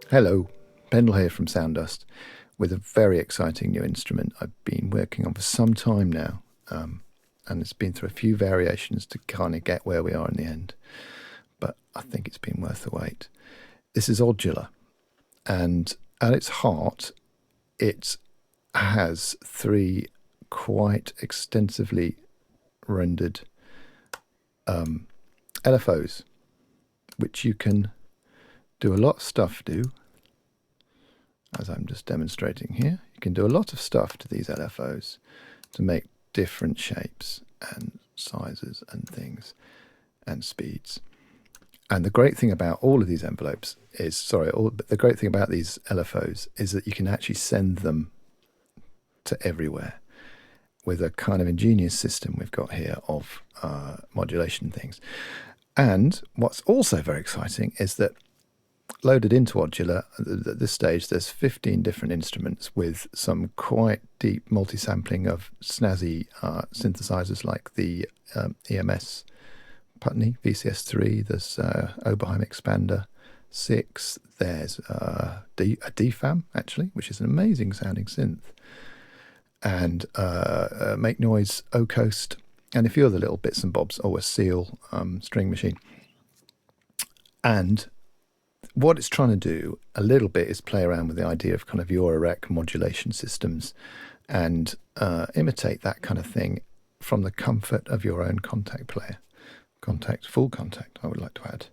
Hello, Pendle here from Soundust with a very exciting new instrument I've been working on for some time now, and it's been through a few variations to kind of get where we are in the end, but I think it's been worth the wait. This is ODDular, and at its heart it has three quite extensively rendered Lfos, which you can do a lot of stuff to, as I'm just demonstrating here. You can do a lot of stuff to these LFOs to make different shapes and sizes and things and speeds. And the great thing about all of these envelopes is, the great thing about these LFOs is that you can actually send them to everywhere with a kind of ingenious system we've got here of modulation things. And what's also very exciting is that loaded into ODDular, at this stage, there's 15 different instruments with some quite deep multi-sampling of snazzy synthesizers like the EMS Putney VCS3, there's Oberheim Expander 6, there's a DFAM, actually, which is an amazing sounding synth, and Make Noise O-Coast, and a few other little bits and bobs, a Seal string machine. And what it's trying to do a little bit is play around with the idea of kind of Eurorack modulation systems and imitate that kind of thing from the comfort of your own Kontakt player. Full Kontakt, I would like to add.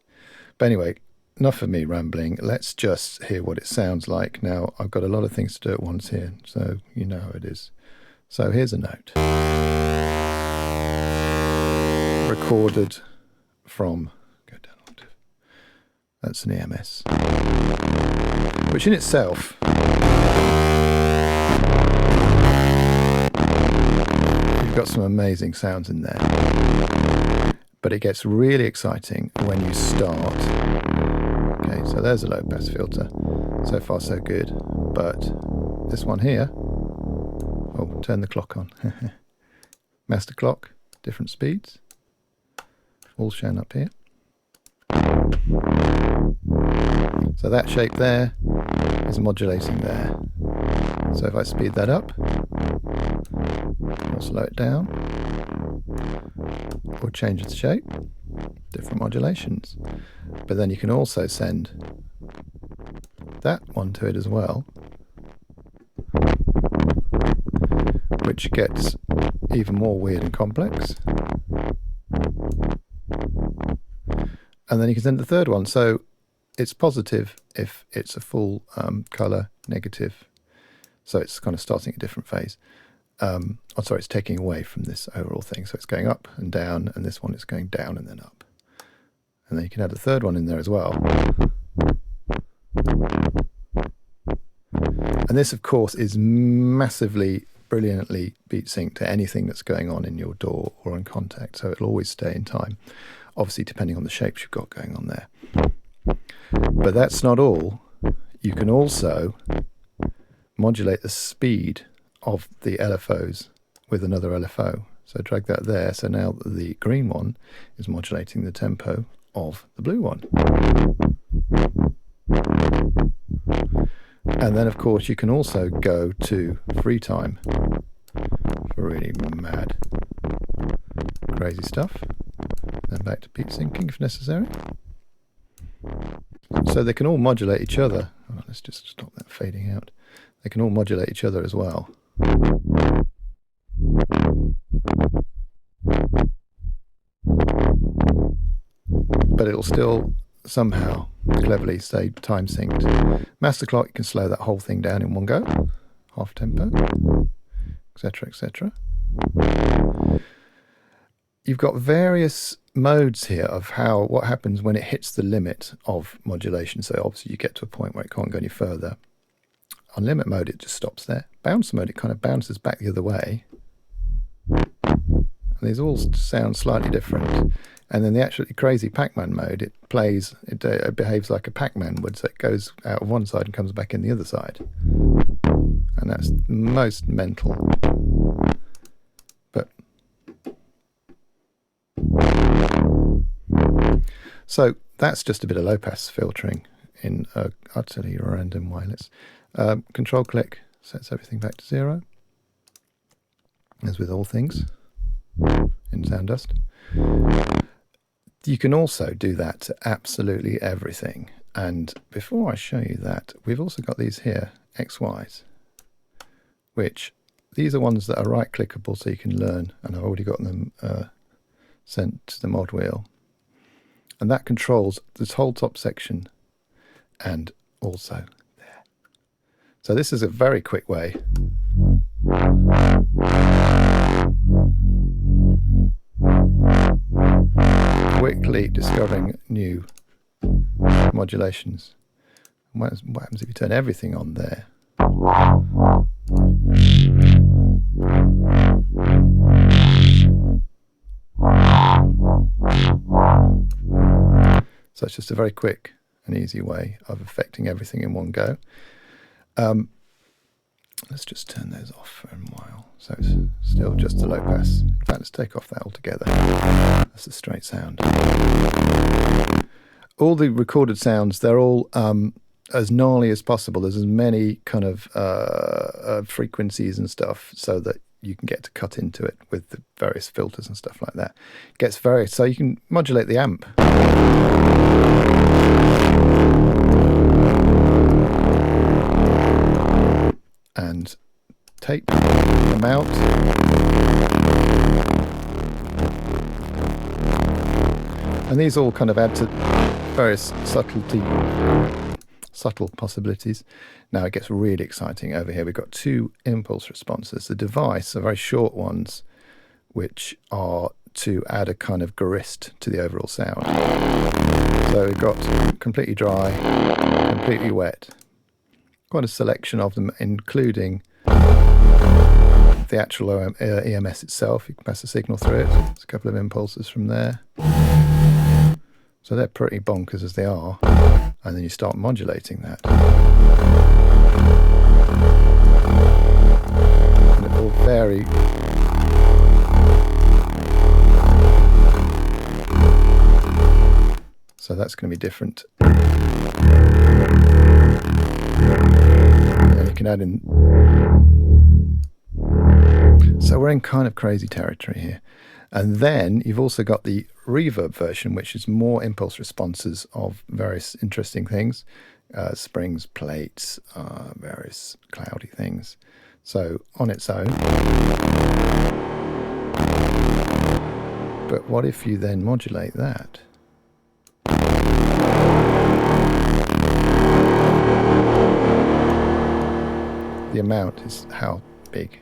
But anyway, enough of me rambling. Let's just hear what it sounds like. Now, I've got a lot of things to do at once here, so you know how it is. So here's a note. Recorded from... That's an EMS, which in itself you've got some amazing sounds in there, but it gets really exciting when you start. Okay, so there's a low pass filter. So far so good, but this one here, oh, turn the clock on. Master clock, different speeds, all shown up here. So that shape there is modulating there. So if I speed that up, or slow it down, or change its shape, different modulations. But then you can also send that one to it as well, which gets even more weird and complex. And then you can send the third one. So it's positive if it's a full color, negative. So it's kind of starting a different phase. It's taking away from this overall thing. So it's going up and down, and this one is going down and then up. And then you can add a third one in there as well. And this, of course, is massively, brilliantly beat sync to anything that's going on in your DAW or on Kontakt. So it'll always stay in time. Obviously, depending on the shapes you've got going on there. But that's not all. You can also modulate the speed of the LFOs with another LFO. So drag that there. So now the green one is modulating the tempo of the blue one. And then, of course, you can also go to free time for really mad, crazy stuff. Then back to beat syncing if necessary. So they can all modulate each other. Oh, let's just stop that fading out. They can all modulate each other as well. But it'll still somehow cleverly stay time synced. Master clock, you can slow that whole thing down in one go, half tempo, etc., etc. You've got various modes here of what happens when it hits the limit of modulation. So obviously you get to a point where it can't go any further. On limit mode, it just stops there. Bounce mode, it kind of bounces back the other way. And these all sound slightly different. And then the absolutely crazy Pac-Man mode, it behaves like a Pac-Man would, so it goes out of one side and comes back in the other side. And that's most mental. But so that's just a bit of low pass filtering in a utterly random way. Let's control click sets everything back to 0, as with all things in Sound Dust. You can also do that to absolutely everything. And before I show you that, we've also got these here, XYs, which these are ones that are right clickable so you can learn, and I've already got them sent to the mod wheel. And that controls this whole top section and also there. So this is a very quick way quickly discovering new modulations. What happens if you turn everything on there? So it's just a very quick and easy way of affecting everything in one go. Let's just turn those off for a while. So it's still just the low pass. In fact, let's take off that altogether. That's a straight sound. All the recorded sounds, they're all as gnarly as possible. There's as many kind of frequencies and stuff so that you can get to cut into it with the various filters and stuff like that. It gets very, so you can modulate the amp. And tape them out. And these all kind of add to various subtle possibilities. Now it gets really exciting over here. We've got two impulse responses. The device are very short ones, which are to add a kind of grist to the overall sound. So we've got completely dry, completely wet. Quite a selection of them, including the actual EMS itself. You can pass a signal through it. There's a couple of impulses from there. So they're pretty bonkers as they are. And then you start modulating that. And it will vary. So that's going to be different. And you can add in. So we're in kind of crazy territory here. And then you've also got the reverb version, which is more impulse responses of various interesting things. Springs, plates, various cloudy things. So on its own. But what if you then modulate that? The amount is how big.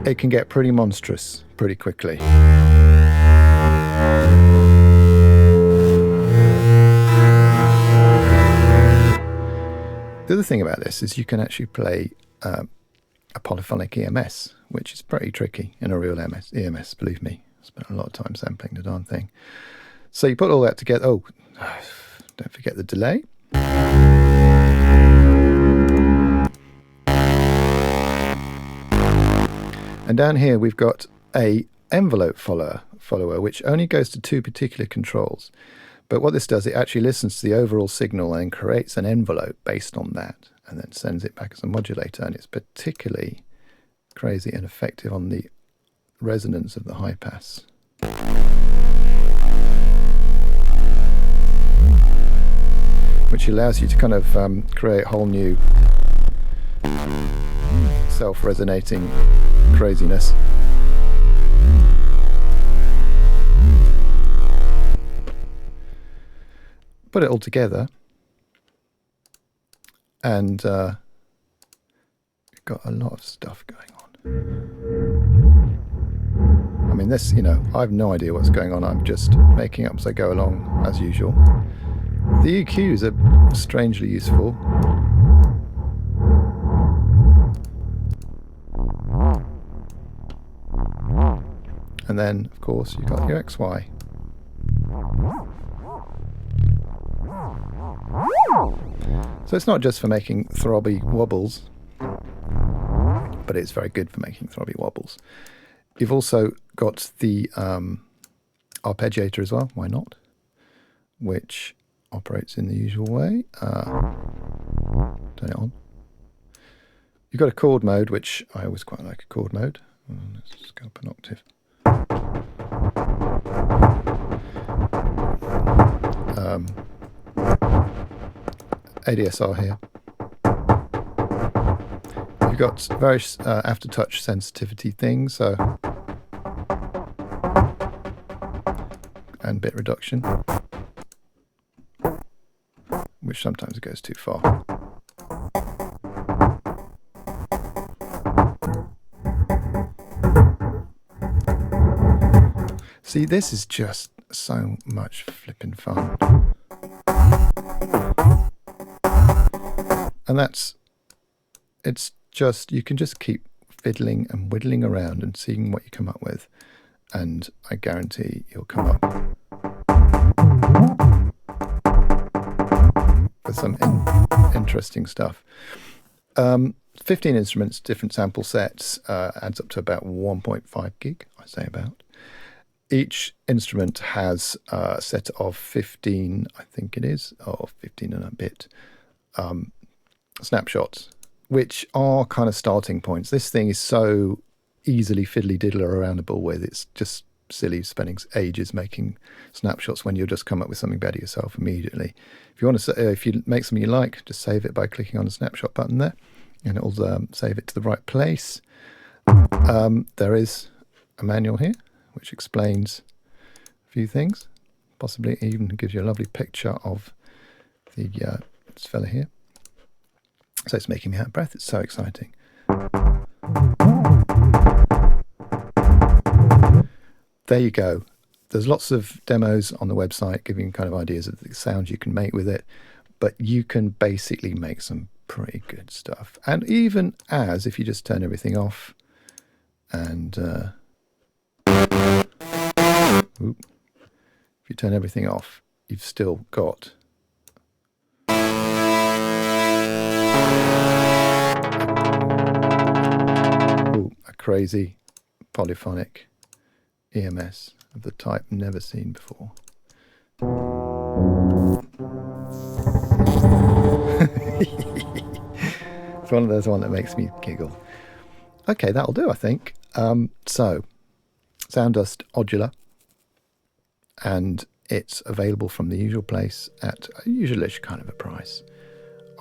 It can get pretty monstrous pretty quickly. The other thing about this is you can actually play a polyphonic EMS, which is pretty tricky in a real EMS, believe me. I spent a lot of time sampling the darn thing. So you put all that together. Oh, don't forget the delay. And down here we've got a envelope follower, which only goes to two particular controls. But what this does, it actually listens to the overall signal and creates an envelope based on that, and then sends it back as a modulator. And it's particularly crazy and effective on the resonance of the high pass. Which allows you to kind of create whole new self-resonating craziness. Put it all together, and we've got a lot of stuff going on. I mean, this, I have no idea what's going on. I'm just making up as I go along, as usual. The EQs are strangely useful. And then, of course, you've got your XY. So it's not just for making throbby wobbles, but it's very good for making throbby wobbles. You've also got the Arpeggiator as well, why not? Which operates in the usual way. Turn it on. You've got a chord mode, which I always quite like a chord mode. Let's just go up an octave. ADSR here. You've got various aftertouch sensitivity things, and bit reduction, which sometimes goes too far. See, this is just so much flipping fun. And it's just, you can just keep fiddling and whittling around and seeing what you come up with. And I guarantee you'll come up with some interesting stuff. 15 instruments, different sample sets, adds up to about 1.5 gig, I say about. Each instrument has a set of 15, I think it is, or 15 and a bit, snapshots, which are kind of starting points. This thing is so easily fiddly-diddler aroundable with. It's just silly spending ages making snapshots when you'll just come up with something better yourself immediately. If you want to, if you make something you like, just save it by clicking on the snapshot button there, and it'll save it to the right place. There is a manual here which explains a few things, possibly even gives you a lovely picture of the this fella here. So it's making me out of breath. It's so exciting. There you go. There's lots of demos on the website giving kind of ideas of the sounds you can make with it, but you can basically make some pretty good stuff. And even as, if you just turn everything off and if you turn everything off, you've still got a crazy polyphonic EMS of the type never seen before. It's one of those that makes me giggle. Okay, that'll do, I think. So, Sounddust ODDular, and it's available from the usual place at a usual-ish kind of a price.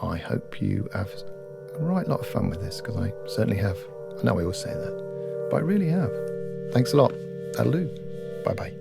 I hope you have a right lot of fun with this, because I certainly have. I know I always say that, but I really have. Thanks a lot. That'll do. Bye-bye.